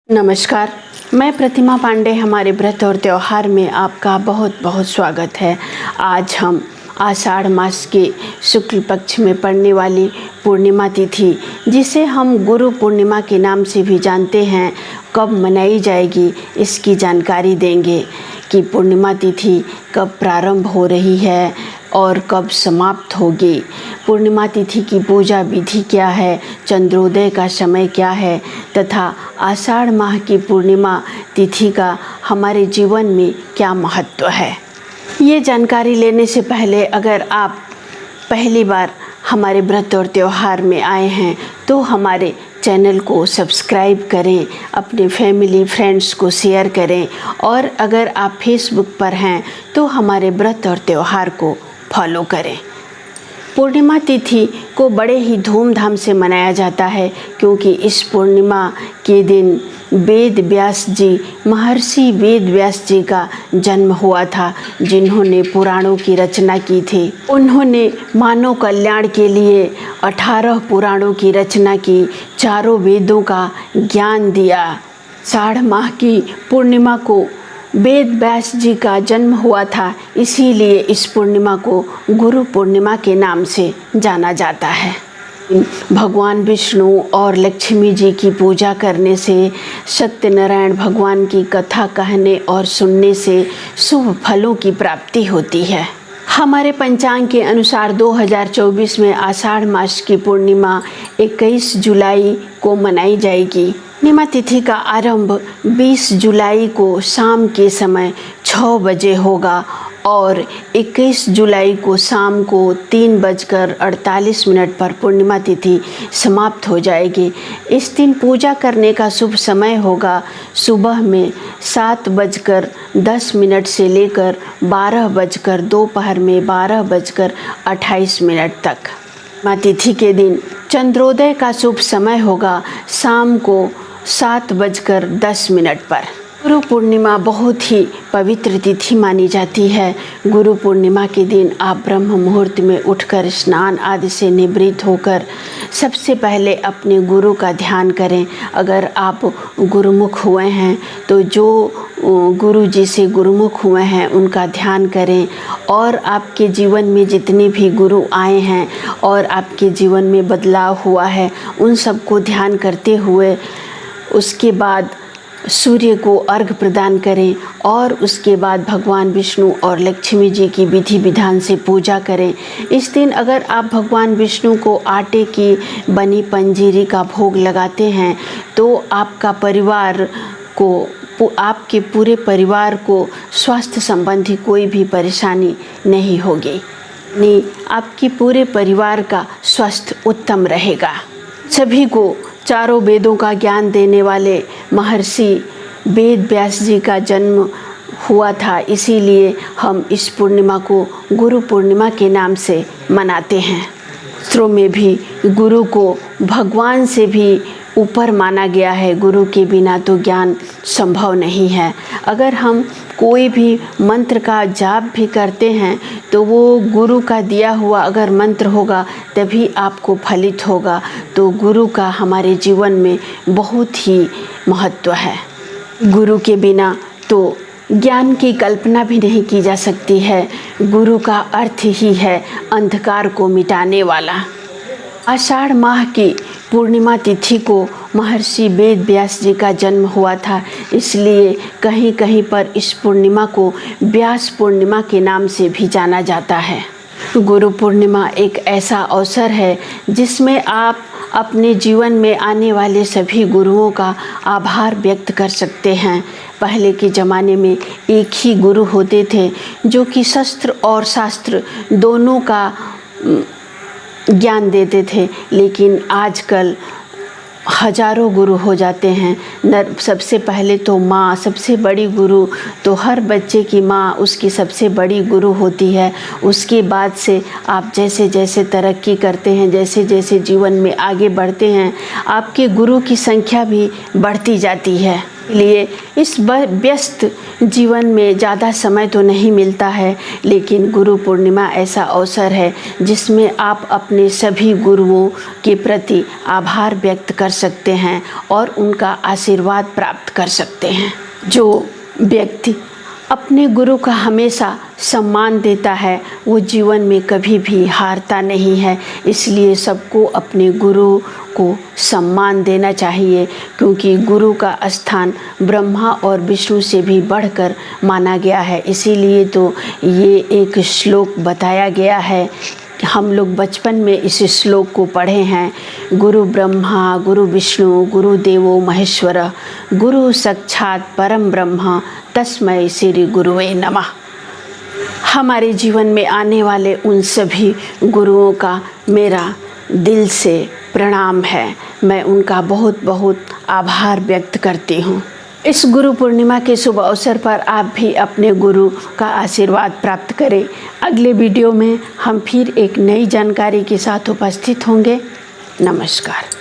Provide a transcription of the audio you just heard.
नमस्कार, मैं प्रतिमा पांडे। हमारे व्रत और त्यौहार में आपका बहुत बहुत स्वागत है। आज हम आषाढ़ मास के शुक्ल पक्ष में पड़ने वाली पूर्णिमा तिथि, जिसे हम गुरु पूर्णिमा के नाम से भी जानते हैं, कब मनाई जाएगी इसकी जानकारी देंगे कि पूर्णिमा तिथि कब प्रारंभ हो रही है और कब समाप्त होगी। पूर्णिमा तिथि की पूजा विधि क्या है, चंद्रोदय का समय क्या है तथा आषाढ़ माह की पूर्णिमा तिथि का हमारे जीवन में क्या महत्व है। ये जानकारी लेने से पहले अगर आप पहली बार हमारे व्रत और त्यौहार में आए हैं तो हमारे चैनल को सब्सक्राइब करें, अपने फैमिली फ्रेंड्स को शेयर करें और अगर आप फेसबुक पर हैं तो हमारे व्रत और त्यौहार को फॉलो करें। पूर्णिमा तिथि को बड़े ही धूमधाम से मनाया जाता है क्योंकि इस पूर्णिमा के दिन वेद व्यास जी, महर्षि वेद व्यास जी का जन्म हुआ था, जिन्होंने पुराणों की रचना की थी। उन्होंने मानव कल्याण के लिए 18 पुराणों की रचना की, चारों वेदों का ज्ञान दिया। आषाढ़ माह की पूर्णिमा को वेद व्यास जी का जन्म हुआ था, इसीलिए इस पूर्णिमा को गुरु पूर्णिमा के नाम से जाना जाता है। भगवान विष्णु और लक्ष्मी जी की पूजा करने से, सत्यनारायण भगवान की कथा कहने और सुनने से शुभ फलों की प्राप्ति होती है। हमारे पंचांग के अनुसार 2024 में आषाढ़ मास की पूर्णिमा 21 जुलाई को मनाई जाएगी। पूर्णिमा तिथि का आरंभ 20 जुलाई को शाम के समय 6 बजे होगा और 21 जुलाई को शाम को 3:48 पर पूर्णिमा तिथि समाप्त हो जाएगी। इस दिन पूजा करने का शुभ समय होगा सुबह में 7:10 से लेकर 12 बजकर दोपहर में 12:28 तक। पूर्णिमा तिथि के दिन चंद्रोदय का शुभ समय होगा शाम को 7:10 पर। गुरु पूर्णिमा बहुत ही पवित्र तिथि मानी जाती है। गुरु पूर्णिमा के दिन आप ब्रह्म मुहूर्त में उठकर स्नान आदि से निवृत्त होकर सबसे पहले अपने गुरु का ध्यान करें। अगर आप गुरुमुख हुए हैं तो जो गुरु जी से गुरुमुख हुए हैं उनका ध्यान करें और आपके जीवन में जितने भी गुरु आए हैं और आपके जीवन में बदलाव हुआ है उन सबको ध्यान करते हुए उसके बाद सूर्य को अर्घ प्रदान करें और उसके बाद भगवान विष्णु और लक्ष्मी जी की विधि विधान से पूजा करें। इस दिन अगर आप भगवान विष्णु को आटे की बनी पंजीरी का भोग लगाते हैं तो आपके पूरे परिवार को स्वास्थ्य संबंधी कोई भी परेशानी नहीं होगी, आपके पूरे परिवार का स्वास्थ्य उत्तम रहेगा। सभी को चारों वेदों का ज्ञान देने वाले महर्षि वेद व्यास जी का जन्म हुआ था, इसीलिए हम इस पूर्णिमा को गुरु पूर्णिमा के नाम से मनाते हैं। शास्त्रों में भी गुरु को भगवान से भी ऊपर माना गया है। गुरु के बिना तो ज्ञान संभव नहीं है। अगर हम कोई भी मंत्र का जाप भी करते हैं तो वो गुरु का दिया हुआ अगर मंत्र होगा तभी आपको फलित होगा। तो गुरु का हमारे जीवन में बहुत ही महत्व है। गुरु के बिना तो ज्ञान की कल्पना भी नहीं की जा सकती है। गुरु का अर्थ ही है अंधकार को मिटाने वाला। आषाढ़ माह की पूर्णिमा तिथि को महर्षि वेद व्यास जी का जन्म हुआ था, इसलिए कहीं कहीं पर इस पूर्णिमा को व्यास पूर्णिमा के नाम से भी जाना जाता है। गुरु पूर्णिमा एक ऐसा अवसर है जिसमें आप अपने जीवन में आने वाले सभी गुरुओं का आभार व्यक्त कर सकते हैं। पहले के ज़माने में एक ही गुरु होते थे जो कि शस्त्र और शास्त्र दोनों का ज्ञान देते थे, लेकिन आजकल हजारों गुरु हो जाते हैं। सबसे पहले तो माँ सबसे बड़ी गुरु, तो हर बच्चे की माँ उसकी सबसे बड़ी गुरु होती है। उसके बाद से आप जैसे जैसे तरक्की करते हैं, जैसे जैसे जीवन में आगे बढ़ते हैं, आपके गुरु की संख्या भी बढ़ती जाती है। लिए इस व्यस्त जीवन में ज़्यादा समय तो नहीं मिलता है, लेकिन गुरु पूर्णिमा ऐसा अवसर है जिसमें आप अपने सभी गुरुओं के प्रति आभार व्यक्त कर सकते हैं और उनका आशीर्वाद प्राप्त कर सकते हैं। जो व्यक्ति अपने गुरु का हमेशा सम्मान देता है वो जीवन में कभी भी हारता नहीं है। इसलिए सबको अपने गुरु को सम्मान देना चाहिए, क्योंकि गुरु का स्थान ब्रह्मा और विष्णु से भी बढ़कर माना गया है। इसीलिए तो ये एक श्लोक बताया गया है। हम लोग बचपन में इस श्लोक को पढ़े हैं। गुरु ब्रह्मा गुरु विष्णु गुरु देवो महेश्वर गुरु साक्षात परम ब्रह्म तस्मै श्री गुरुवे नमः। हमारे जीवन में आने वाले उन सभी गुरुओं का मेरा दिल से प्रणाम है। मैं उनका बहुत बहुत आभार व्यक्त करती हूँ। इस गुरु पूर्णिमा के शुभ अवसर पर आप भी अपने गुरु का आशीर्वाद प्राप्त करें। अगले वीडियो में हम फिर एक नई जानकारी के साथ उपस्थित होंगे। नमस्कार।